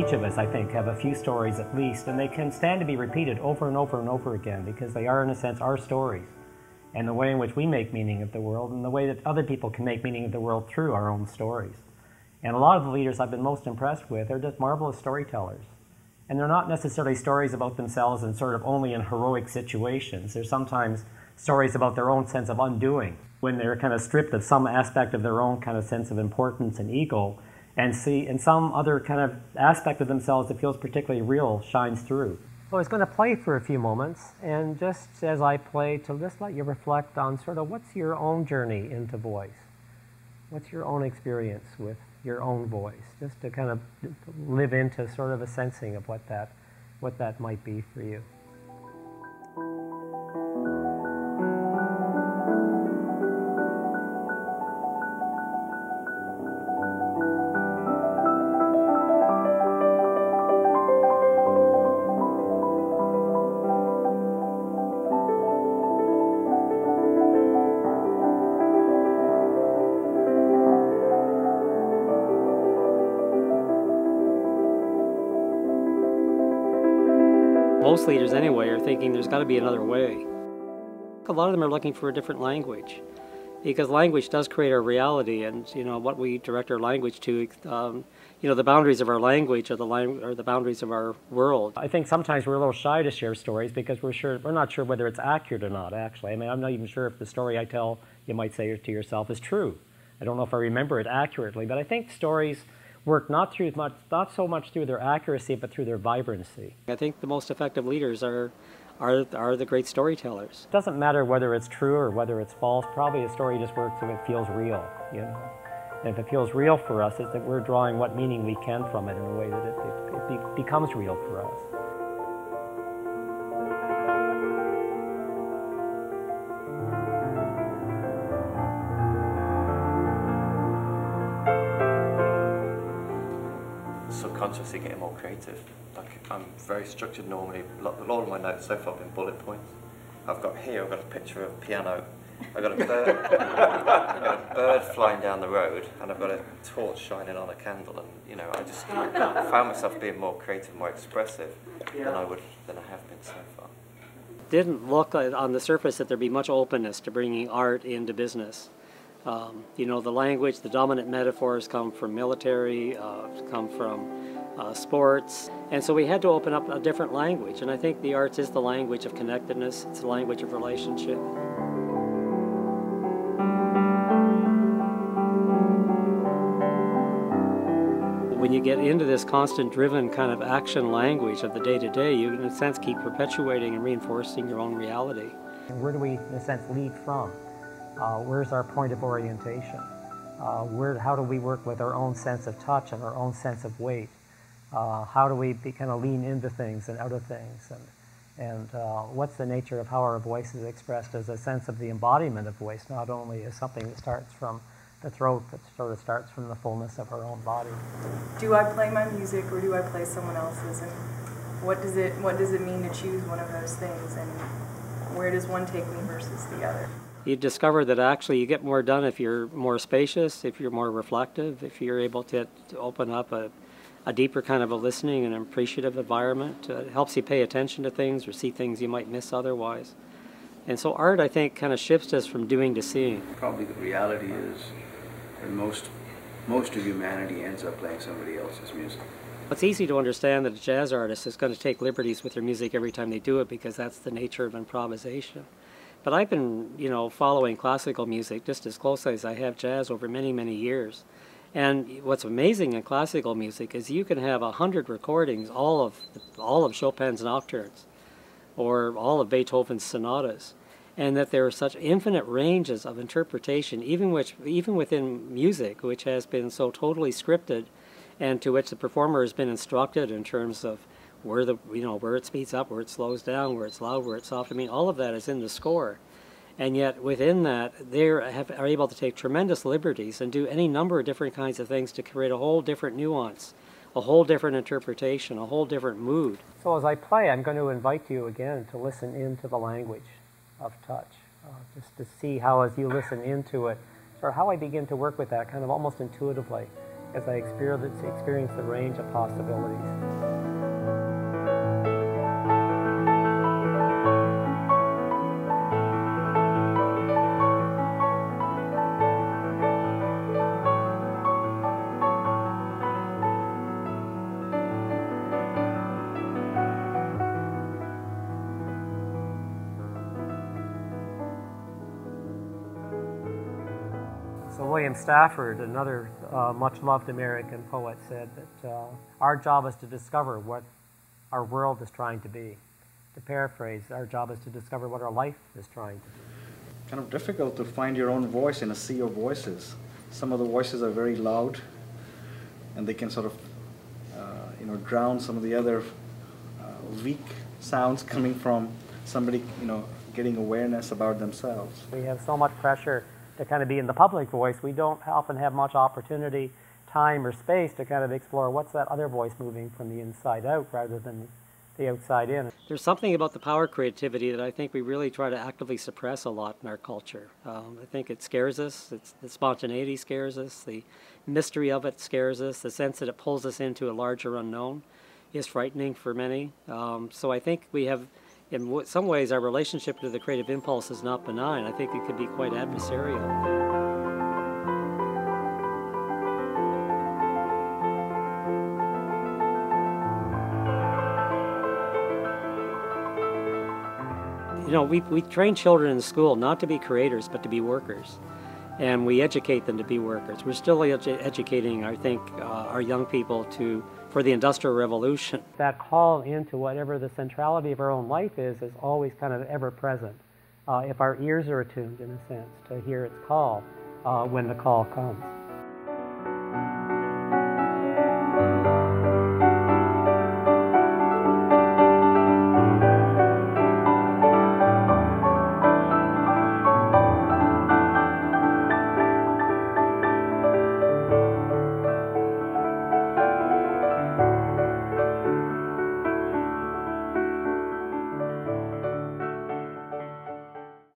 Each of us, I think, have a few stories at least, and they can stand to be repeated over and over and over again because they are, in a sense, our stories, and the way in which we make meaning of the world and the way that other people can make meaning of the world through our own stories. And a lot of the leaders I've been most impressed with are just marvelous storytellers. And they're not necessarily stories about themselves and sort of only in heroic situations. They're sometimes stories about their own sense of undoing, when they're kind of stripped of some aspect of their own kind of sense of importance and ego, and see in some other kind of aspect of themselves that feels particularly real shines through. So I was going to play for a few moments, and just as I play, to just let you reflect on sort of what's your own journey into voice. What's your own experience with your own voice, just to kind of live into sort of a sensing of what that might be for you. Most leaders anyway are thinking there's got to be another way. A lot of them are looking for a different language, because language does create our reality, and what we direct our language to. The boundaries of our language are the boundaries of our world. I think sometimes we're a little shy to share stories because we're not sure whether it's accurate or not. Actually, I mean, I'm not even sure if the story I tell, you might say to yourself, is true. I don't know if I remember it accurately, but I think stories work not so much through their accuracy, but through their vibrancy. I think the most effective leaders are the great storytellers. It doesn't matter whether it's true or whether it's false. Probably a story just works if it feels real, And if it feels real for us, it's that we're drawing what meaning we can from it in a way that it becomes real for us. Subconsciously getting more creative. Like, I'm very structured normally. A lot of my notes so far have been bullet points. I've got a picture of a piano. I've got a bird flying down the road, and I've got a torch shining on a candle, and I just found myself being more creative, more expressive than I have been so far. Didn't look on the surface that there'd be much openness to bringing art into business. The language, the dominant metaphors come from military, come from sports, and so we had to open up a different language, and I think the arts is the language of connectedness, it's the language of relationship. When you get into this constant driven kind of action language of the day-to-day, you in a sense keep perpetuating and reinforcing your own reality. Where do we, in a sense, lead from? Where's our point of orientation? How do we work with our own sense of touch and our own sense of weight? How do we kind of lean into things and out of things? And what's the nature of how our voice is expressed as a sense of the embodiment of voice, not only as something that starts from the throat, but sort of starts from the fullness of our own body. Do I play my music or do I play someone else's? And what does it mean to choose one of those things? And where does one take me versus the other? You discover that actually you get more done if you're more spacious, if you're more reflective, if you're able to open up a deeper kind of a listening and appreciative environment. It helps you pay attention to things or see things you might miss otherwise. And so art, I think, kind of shifts us from doing to seeing. Probably the reality is that most of humanity ends up playing somebody else's music. It's easy to understand that a jazz artist is going to take liberties with their music every time they do it because that's the nature of improvisation. But I've been, following classical music just as closely as I have jazz over many, many years. And what's amazing in classical music is you can have 100 recordings, all of Chopin's nocturnes, or all of Beethoven's sonatas, and that there are such infinite ranges of interpretation, even within music, which has been so totally scripted, and to which the performer has been instructed in terms of where it speeds up, where it slows down, where it's loud, where it's soft. I mean, all of that is in the score. And yet within that, they are able to take tremendous liberties and do any number of different kinds of things to create a whole different nuance, a whole different interpretation, a whole different mood. So as I play, I'm going to invite you again to listen into the language of touch, just to see how, as you listen into it, or how I begin to work with that kind of almost intuitively. as I experience the range of possibilities. So William Stafford, another much-loved American poet, said that our job is to discover what our world is trying to be. To paraphrase, our job is to discover what our life is trying to be. Kind of difficult to find your own voice in a sea of voices. Some of the voices are very loud, and they can sort of, drown some of the other weak sounds coming from somebody, getting awareness about themselves. We have so much pressure to kind of be in the public voice. We don't often have much opportunity, time, or space to kind of explore what's that other voice moving from the inside out rather than the outside in. There's something about the power of creativity that I think we really try to actively suppress a lot in our culture. I think it scares us. The spontaneity scares us. The mystery of it scares us. The sense that it pulls us into a larger unknown is frightening for many. So I think we have, in some ways, our relationship to the creative impulse is not benign. I think it could be quite adversarial. We train children in school not to be creators, but to be workers. And we educate them to be workers. We're still educating, I think, our young people for the Industrial Revolution. That call into whatever the centrality of our own life is always kind of ever present. If our ears are attuned, in a sense, to hear its call when the call comes.